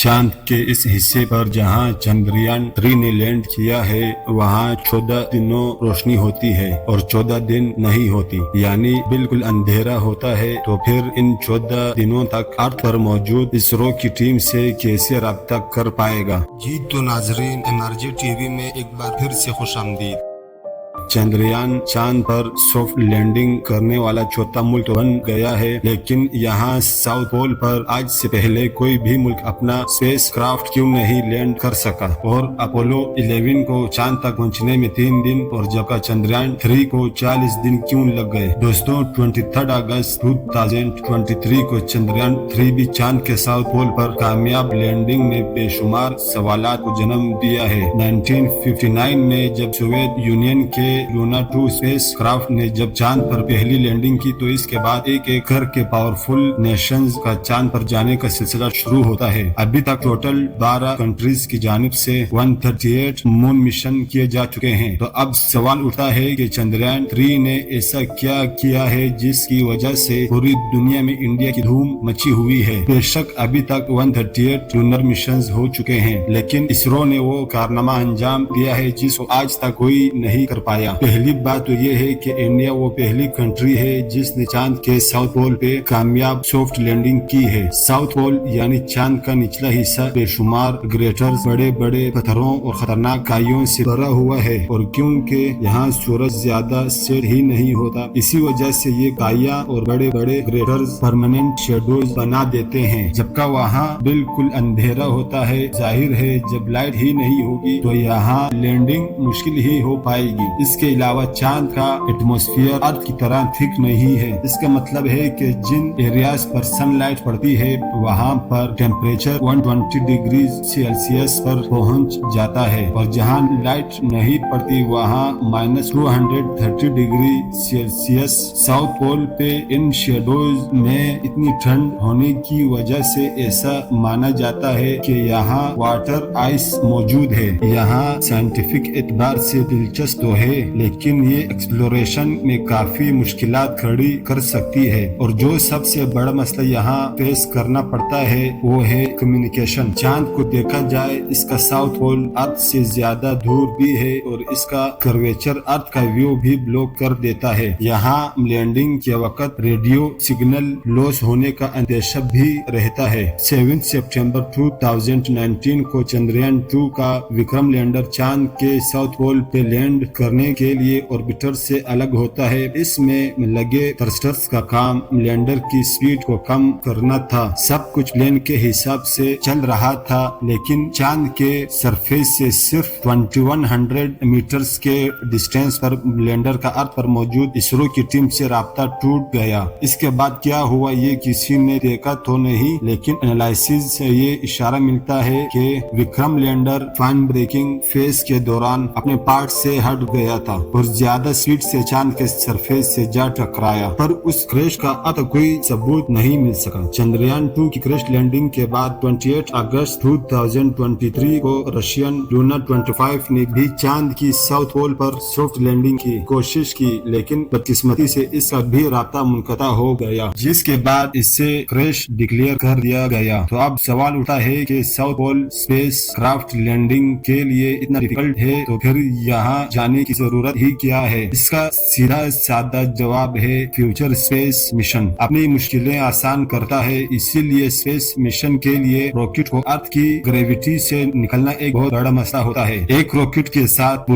चांद के इस हिस्से पर जहां चंद्रयान 3 ने लैंड किया है वहां 14 दिनों रोशनी होती है और 14 दिन नहीं होती, यानी बिल्कुल अंधेरा होता है। तो फिर इन 14 दिनों तक अर्थ पर मौजूद इसरो की टीम से कैसे राब्ता कर पाएगा? जी तो नाजरीन, एनआरजे टीवी में एक बार फिर से खुशामदीद। चंद्रयान चांद पर सॉफ्ट लैंडिंग करने वाला चौथा मुल्क बन गया है, लेकिन यहाँ साउथ पोल पर आज से पहले कोई भी मुल्क अपना स्पेस क्राफ्ट क्यों नहीं लैंड कर सका? और अपोलो 11 को चांद तक पहुँचने में 3 दिन और जबकि चंद्रयान 3 को 40 दिन क्यों लग गए? दोस्तों, 23 अगस्त 2023 को चंद्रयान 3 भी चांद के साउथ पोल पर कामयाब लैंडिंग ने बेशुमार सवालात को जन्म दिया है। 1959 में जब सोवियत यूनियन के लूना 2 स्पेस क्राफ्ट ने जब चांद पर पहली लैंडिंग की, तो इसके बाद एक एक करके पावरफुल नेशंस का चांद पर जाने का सिलसिला शुरू होता है। अभी तक टोटल 12 कंट्रीज की जानिब से 138 मून मिशन किए जा चुके हैं। तो अब सवाल उठता है कि चंद्रयान 3 ने ऐसा क्या किया है जिसकी वजह से पूरी दुनिया में इंडिया की धूम मची हुई है? बेशक अभी तक 138 लूनर मिशन हो चुके हैं, लेकिन इसरो ने वो कारनामा अंजाम दिया है जिसको आज तक कोई नहीं कर पाया। पहली बात तो ये है कि इंडिया वो पहली कंट्री है जिसने चांद के साउथ पोल पे कामयाब सॉफ्ट लैंडिंग की है। साउथ पोल यानी चांद का निचला हिस्सा बेशुमार ग्रेटर्स, बड़े बड़े पत्थरों और खतरनाक खाइयों से भरा हुआ है, और क्योंकि यहाँ सूरज ज्यादा सेट ही नहीं होता, इसी वजह से ये खाइयां और बड़े बड़े ग्रेटर्स परमानेंट शेडोज बना देते हैं। जबकि वहाँ बिल्कुल अंधेरा होता है, जाहिर है जब लाइट ही नहीं होगी तो यहाँ लैंडिंग मुश्किल ही हो पाएगी। इसके अलावा चांद का एटमॉस्फेयर अर्थ की तरह थिक नहीं है। इसका मतलब है कि जिन एरियाज पर सनलाइट पड़ती है वहाँ पर टेम्परेचर 120 डिग्री सेल्सियस पर पहुँच जाता है, और जहाँ लाइट नहीं पड़ती वहाँ -230 डिग्री सेल्सियस। साउथ पोल पे इन शेडोज में इतनी ठंड होने की वजह से ऐसा माना जाता है कि यहाँ वाटर आइस मौजूद है। यहाँ साइंटिफिक एतबार से दिलचस्प तो है, लेकिन ये एक्सप्लोरेशन में काफी मुश्किलात खड़ी कर सकती है, और जो सबसे बड़ा मसला यहाँ फेस करना पड़ता है वो है कम्युनिकेशन। चांद को देखा जाए, इसका साउथ पोल अर्थ से ज्यादा दूर भी है और इसका कर्वेचर अर्थ का व्यू भी ब्लॉक कर देता है। यहाँ लैंडिंग के वक्त रेडियो सिग्नल लॉस होने का अंदेशा भी रहता है। 7 सितंबर 2019 को चंद्रयान 2 का विक्रम लैंडर चांद के साउथ पोल पे लैंड करने के लिए ऑर्बिटर से अलग होता है। इसमें लगे थ्रस्टर्स का काम लैंडर की स्पीड को कम करना था। सब कुछ प्लेन के हिसाब से चल रहा था, लेकिन चांद के सरफेस से सिर्फ 2100 मीटर्स के डिस्टेंस पर लैंडर का अर्थ पर मौजूद इसरो की टीम से राब्ता टूट गया। इसके बाद क्या हुआ ये किसी ने देखा तो नहीं, लेकिन एनालिसिस से ये इशारा मिलता है कि Vikram lander fine braking phase के दौरान अपने पार्ट से हट गया था और ज्यादा स्पीड से चांद के सरफेस से जा टकराया, पर उस क्रैश का अब तक कोई सबूत नहीं मिल सका। चंद्रयान 2 की क्रैश लैंडिंग के बाद 28 अगस्त 2023 को रशियन लूना 25 ने भी चांद की साउथ पोल पर सॉफ्ट लैंडिंग की कोशिश की, लेकिन बदकिस्मती से इसका भी राब्ता मुनक़ता हो गया, जिसके बाद इससे क्रैश डिक्लेयर कर दिया गया। तो अब सवाल उठा है कि south pole space craft landing के लिए इतना डिफिकल्ट है, तो फिर यहाँ जाने की जरूरत ही क्या है? इसका सीधा सादा जवाब है फ्यूचर स्पेस मिशन। अपनी मुश्किलें आसान करता है, इसीलिए स्पेस मिशन के लिए रॉकेट को अर्थ की ग्रेविटी से निकलना एक बहुत बड़ा मसला होता है। एक रॉकेट के साथ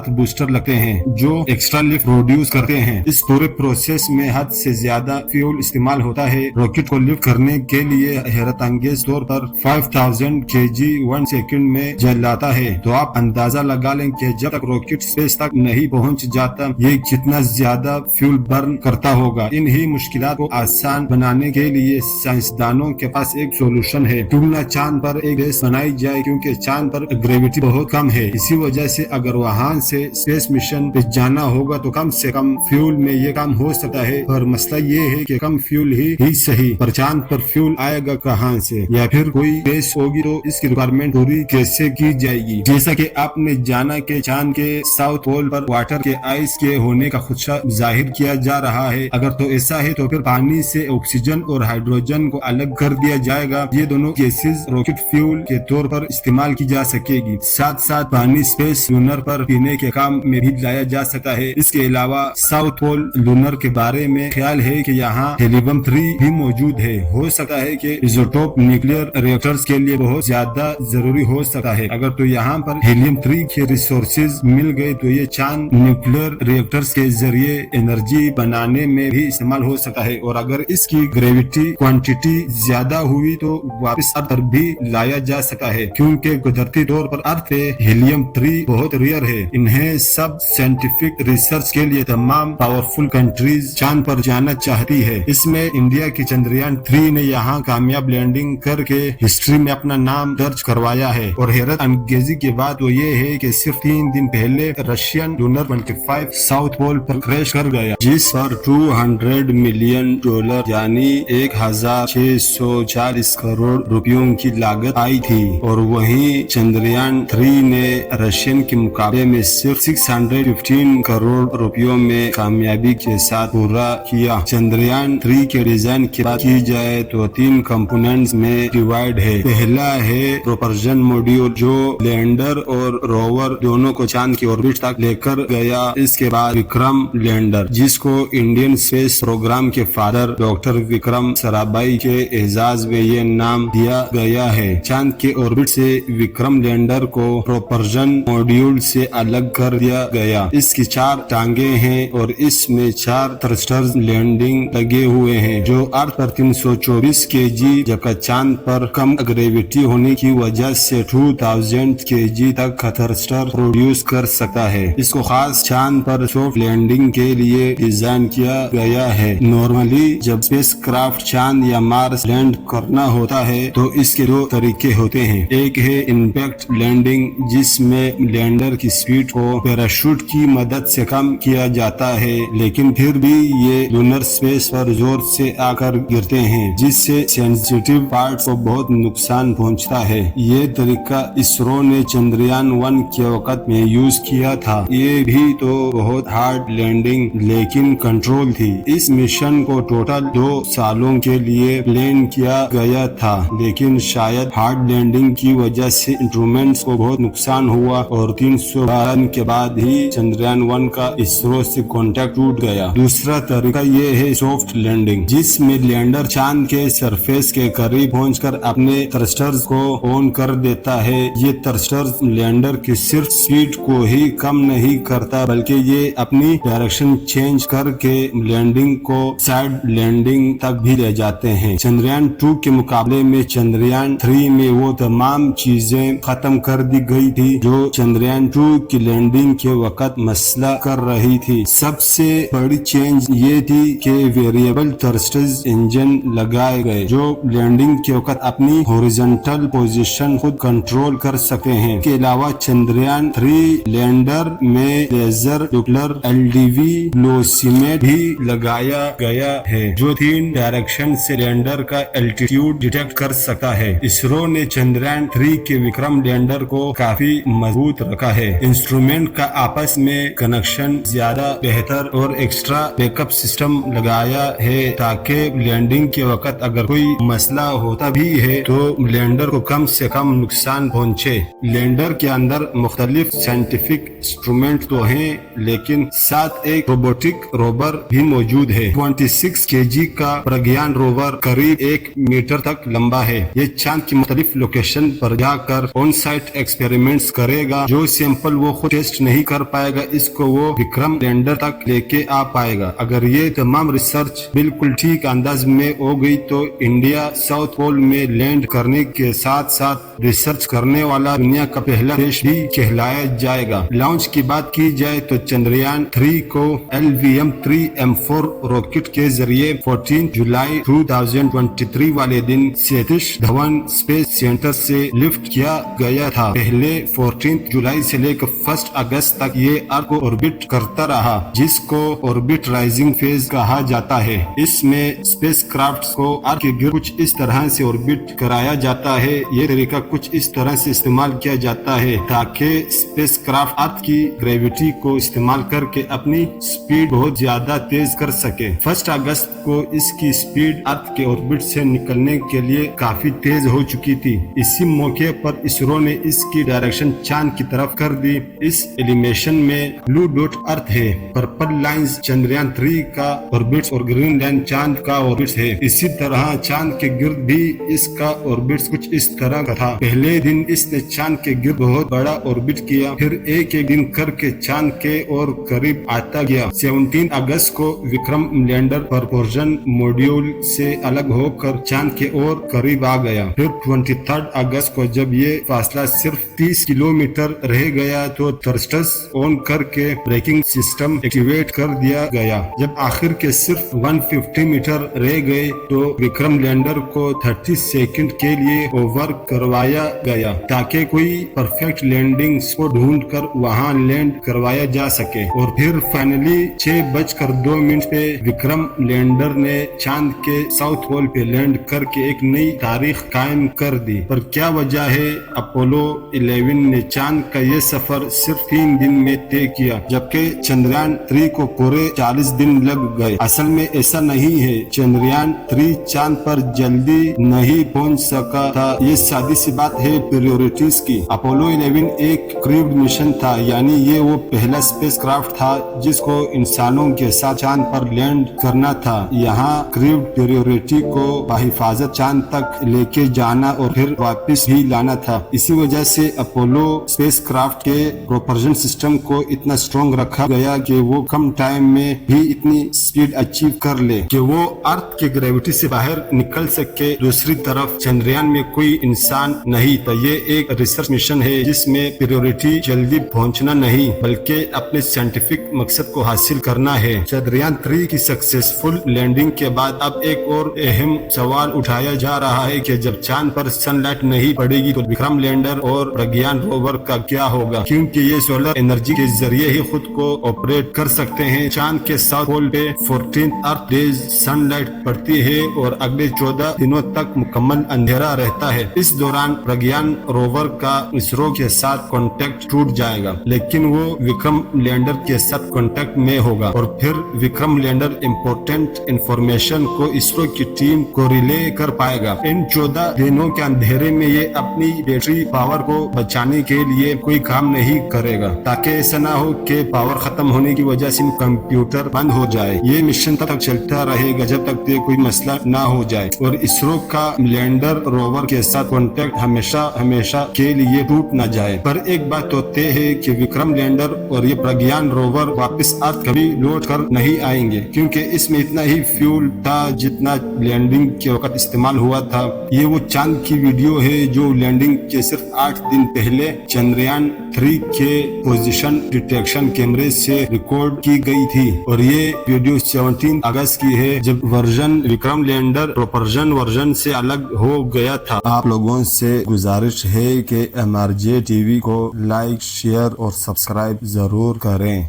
बूस्टर लगते हैं जो एक्स्ट्रा लिफ्ट प्रोड्यूस करते हैं। इस पूरे प्रोसेस में हद से ज्यादा फ्यूल इस्तेमाल होता है। रॉकेट को लिफ्ट करने के लिए हैरत अंगेज तौर पर 5000 kg 1 सेकंड में जलाता है। तो आप अंदाजा लगा लें कि जब तक रॉकेट स्पेस तक नहीं पहुंच जाता ये कितना ज्यादा फ्यूल बर्न करता होगा। इन ही मुश्किलात को आसान बनाने के लिए साइंसदानों के पास एक सोल्यूशन है। क्यों न चांद पर एक बेस बनाई जाए, क्योंकि चांद पर ग्रेविटी बहुत कम है। इसी वजह से अगर वहां से स्पेस मिशन पे जाना होगा तो कम से कम फ्यूल में ये काम हो सकता है। पर मसला ये है कि कम फ्यूल ही सही, पर चांद पर फ्यूल आएगा कहां से, या फिर कोई बेस होगी तो इसकी रिक्वायरमेंट पूरी कैसे की जाएगी? जैसा कि आपने जाना कि चांद के साउथ पोल पर वाटर के आइस के होने का खदशा जाहिर किया जा रहा है। अगर तो ऐसा है तो फिर पानी से ऑक्सीजन और हाइड्रोजन को अलग कर दिया जाएगा। ये दोनों गैसेस रॉकेट फ्यूल के तौर पर इस्तेमाल की जा सकेगी। साथ साथ पानी स्पेस लूनर पर पीने के काम में भी लाया जा सकता है। इसके अलावा साउथ पोल लूनर के बारे में ख्याल है कि यहाँ हेलियम 3 भी मौजूद है। हो सकता है कि इजोटोप न्यूक्लियर रिएक्टर्स के लिए बहुत ज्यादा जरूरी हो सकता है। अगर तो यहाँ पर हीलियम 3 के रिसोर्सेज मिल गए तो ये चांद न्यूक्लियर रिएक्टर्स के जरिए एनर्जी बनाने में भी इस्तेमाल हो सकता है। और अगर इसकी ग्रेविटी क्वांटिटी ज्यादा हुई तो वापस अर्थ पर भी लाया जा सकता है, क्योंकि कुदरती तौर पर अर्थ पे हीलियम 3 बहुत रेयर है। इन्हें सब साइंटिफिक रिसर्च के लिए तमाम पावरफुल कंट्रीज चांद पर जाना चाहती है। इसमें इंडिया की चंद्रयान 3 ने यहाँ कामयाब लैंडिंग करके हिस्ट्री में अपना नाम दर्ज करवाया है। और हैरत अंगेजी की बात तो ये है कि सिर्फ 3 दिन पहले रशियन लूनर 25 साउथ पोल पर क्रैश कर गया, जिस पर $200 मिलियन यानी 1640 करोड़ रुपयों की लागत आई थी। और वहीं चंद्रयान 3 ने रशियन के मुकाबले में सिर्फ 615 करोड़ रुपयों में कामयाबी के साथ पूरा किया। चंद्रयान 3 के डिजाइन की बात की जाए तो 3 कंपोनेंट्स में डिवाइड है। पहला है प्रोपल्शन मॉड्यूल जो लैंडर और रोवर दोनों को चांद की ऑर्बिट तक लेकर गया। इसके बाद विक्रम लैंडर, जिसको इंडियन स्पेस प्रोग्राम के फादर डॉक्टर विक्रम साराभाई के एजाज में ये नाम दिया गया है। चांद के ऑर्बिट से विक्रम लैंडर को प्रोपल्शन मॉड्यूल से अलग कर दिया गया। इसकी 4 टांगे हैं और इसमें 4 थ्रस्टर्स लैंडिंग लगे हुए हैं, जो अर्थ पर 324 केजी जबकि चांद पर कम ग्रेविटी होने की वजह से 2000 केजी तक का थ्रस्टर प्रोड्यूस कर सकता है। इसको खास चांद पर सॉफ्ट लैंडिंग के लिए डिजाइन किया गया है। नॉर्मली जब स्पेस क्राफ्ट चांद या मार्स लैंड करना होता है तो इसके 2 तरीके होते हैं। एक है इम्पैक्ट लैंडिंग, जिसमें लैंडर की स्पीड को पैराशूट की मदद से कम किया जाता है, लेकिन फिर भी ये लूनर स्पेस पर जोर से आकर गिरते हैं, जिससे सेंसिटिव पार्ट्स को बहुत नुकसान पहुंचता है। ये तरीका इसरो ने चंद्रयान 1 के वक्त में यूज किया था। ये भी तो बहुत हार्ड लैंडिंग लेकिन कंट्रोल थी। इस मिशन को टोटल 2 सालों के लिए प्लान किया गया था, लेकिन शायद हार्ड लैंडिंग की वजह से इंस्ट्रूमेंट्स को बहुत नुकसान हुआ और 312 दिन के बाद ही चंद्रयान 1 का इसरो से कॉन्टेक्ट टूट गया। दूसरा तरीका ये है सॉफ्ट लैंडिंग, जिसमें लैंडर चांद के सरफेस के करीब पहुंचकर अपने थ्रस्टर्स को ऑन कर देता है। ये थ्रस्टर्स लैंडर की सिर्फ स्पीड को ही कम नहीं करता, बल्कि ये अपनी डायरेक्शन चेंज करके लैंडिंग को साइड लैंडिंग तक भी ले जाते हैं। चंद्रयान 2 के मुकाबले में चंद्रयान 3 में वो तमाम चीजें खत्म कर दी गई थी जो चंद्रयान 2 की लैंडिंग के वक्त मसला कर रही थी। सबसे बड़ी चेंज ये थी कि वेरिएबल थ्रस्टर्स इंजन लगाए गए, जो लैंडिंग के वक्त अपनी हॉरिजॉन्टल पोजीशन खुद कंट्रोल कर सकते हैं। इसके अलावा चंद्रयान 3 लैंडर में लेजर डुपलर LDV ग्लोसीमेट भी लगाया गया है, जो 3 डायरेक्शन से लैंडर का एल्टीट्यूड डिटेक्ट कर सकता है। इसरो ने चंद्रयान 3 के विक्रम लैंडर को काफी मजबूत रखा है। इंस्ट्रूमेंट का आपस में कनेक्शन ज्यादा बेहतर और एक्स्ट्रा बैकअप सिस्टम लगाया है, ताकि लैंडिंग के वक्त अगर कोई मसला होता भी है तो लैंडर को कम से कम नुकसान पहुंचे। लैंडर के अंदर मुख्तलिफ साइंटिफिक इंस्ट्रूमेंट तो हैं, लेकिन साथ एक रोबोटिक रोवर भी मौजूद है। 26 केजी का प्रज्ञान रोवर करीब 1 मीटर तक लंबा है। ये चांद की मुख्तलिफ लोकेशन पर जाकर ऑन साइट एक्सपेरिमेंट्स करेगा। जो सैंपल वो खुद टेस्ट नहीं कर पाएगा, इसको वो विक्रम लैंडर तक लेके आ पाएगा। अगर ये तमाम रिसर्च बिल्कुल ठीक अंदाज में हो गई तो इंडिया साउथ पोल में लैंड करने के साथ साथ रिसर्च करने वाला दुनिया का पहला देश भी कहलाया जाएगा। लॉन्च की बात की जाए तो चंद्रयान 3 को LVM-3M4 रॉकेट के जरिए 14 जुलाई 2023 वाले दिन सतीश धवन स्पेस सेंटर से लिफ्ट किया गया था। पहले 14 जुलाई से लेकर 1 अगस्त तक ये अर्थ को ऑर्बिट करता रहा, जिसको ऑर्बिट राइजिंग फेज कहा जाता है। इसमें स्पेस क्राफ्ट को अर्थ के गिर्द कुछ इस तरह से ऑर्बिट कराया जाता है। ये तरीका कुछ इस तरह से इस्तेमाल किया जाता है ताकि स्पेस क्राफ्ट क्राफ्ट अर्थ की ग्रेविटी को इस्तेमाल करके अपनी स्पीड बहुत ज्यादा तेज कर सके। 1 अगस्त को इसकी स्पीड अर्थ के ऑर्बिट से निकलने के लिए काफी तेज हो चुकी थी। इसी मौके पर इसरो ने इसकी डायरेक्शन चांद की तरफ कर दी। इस एलिमेशन में ब्लू डॉट अर्थ है, पर्पल लाइंस चंद्रयान 3 का ऑर्बिट और ग्रीन लाइन चांद का ऑर्बिट है। इसी तरह चांद के गिर्द भी इसका ऑर्बिट कुछ इस तरह का था। पहले दिन इसने चांद के गिर्द बहुत बड़ा ऑर्बिट किया, फिर एक एक दिन करके चांद के और करीब आता गया। 17 अगस्त को विक्रम लैंडर प्रपोर्शन मॉड्यूल से अलग होकर चांद के और करीब आ गया। फिर 23 अगस्त को जब ये फासला सिर्फ 30 किलोमीटर रह गया तो थ्रस्टर्स ऑन करके ब्रेकिंग सिस्टम एक्टिवेट कर दिया गया। जब आखिर के सिर्फ 150 मीटर रह गए तो विक्रम लैंडर को 30 सेकंड के लिए ओवर करवाया गया ताकि कोई परफेक्ट लैंडिंग स्पॉट ढूंढकर वहां लैंड करवाया जा सके। और फिर फाइनली 6:02 पे विक्रम लैंडर ने चांद के साउथ पोल पे लैंड करके एक नई तारीख कायम कर दी। पर क्या वजह है अपोलो 11 ने चांद का ये सफर सिर्फ 3 दिन में तय किया, जबकि चंद्रयान 3 को पूरे 40 दिन लग गए। असल में ऐसा नहीं है, चंद्रयान 3 चांद पर जल्दी नहीं पहुंच सका था। ये सादी सी बात है प्रायोरिटीज की। अपोलो 11 एक क्रूड मिशन था, यानी ये वो पहला स्पेसक्राफ्ट था जिसको इंसानों के साथ चांद पर लैंड करना था। यहाँ क्रूड प्रायोरिटी को बाहिफाजत चांद तक लेके जाना और फिर वापस भी लाना था। इसी वजह से अपोलो स्पेसक्राफ्ट के प्रोपल्शन सिस्टम को इतना स्ट्रॉन्ग रखा गया कि वो कम टाइम में भी इतनी स्पीड अचीव कर ले कि वो अर्थ के ग्रेविटी से बाहर निकल सके। दूसरी तरफ चंद्रयान में कोई इंसान नहीं था। ये एक रिसर्च मिशन है जिसमें प्रायोरिटी जल्दी पहुंचना नहीं बल्कि अपने साइंटिफिक मकसद को हासिल करना है। चंद्रयान 3 की सक्सेसफुल लैंडिंग के बाद अब एक और अहम सवाल उठाया जा रहा है कि जब चांद पर सनलाइट नहीं पड़ेगी तो विक्रम लैंडर और प्रज्ञान रोवर का क्या होगा, क्योंकि ये सोलर एनर्जी के जरिए ही खुद को ऑपरेट कर सकते हैं। चांद के साउथ पोल पे 14 अर्थ डेज सनलाइट पड़ती है और अगले 14 दिनों तक मुकम्मल अंधेरा रहता है। इस दौरान प्रज्ञान रोवर का इसरो के साथ कांटेक्ट टूट जाएगा, लेकिन वो विक्रम लैंडर के साथ कांटेक्ट में होगा और फिर विक्रम लैंडर इम्पोर्टेंट इंफॉर्मेशन को इसरो की टीम को रिले कर पाएगा। इन 14 दिनों के अंधेरे में ये अपनी बैटरी पावर को बचाने के लिए कोई काम नहीं करेगा ताकि ऐसा ना हो कि पावर खत्म होने की वजह से कंप्यूटर बंद हो जाए। ये मिशन तब तक चलता रहेगा जब तक कोई मसला ना हो जाए और इसरो का लैंडर रोवर के साथ कांटेक्ट हमेशा हमेशा के लिए टूट ना जाए। पर एक बात तो तय है कि विक्रम लैंडर और ये प्रज्ञान रोवर वापस अर्थ कभी लौट कर नहीं आएंगे, क्योंकि इसमें इतना ही फ्यूल था जितना लैंडिंग के वक्त इस्तेमाल हुआ था। ये वो चांद की वीडियो है जो लैंडिंग के सिर्फ 8 दिन पहले चंद्रयान 3 के पोजीशन डिटेक्शन कैमरे से रिकॉर्ड की गई थी और ये वीडियो 17 अगस्त की है जब version Vikram lander propulsion version से अलग हो गया था। आप लोगों से गुजारिश है कि MRJ TV को लाइक, शेयर और सब्सक्राइब जरूर करें।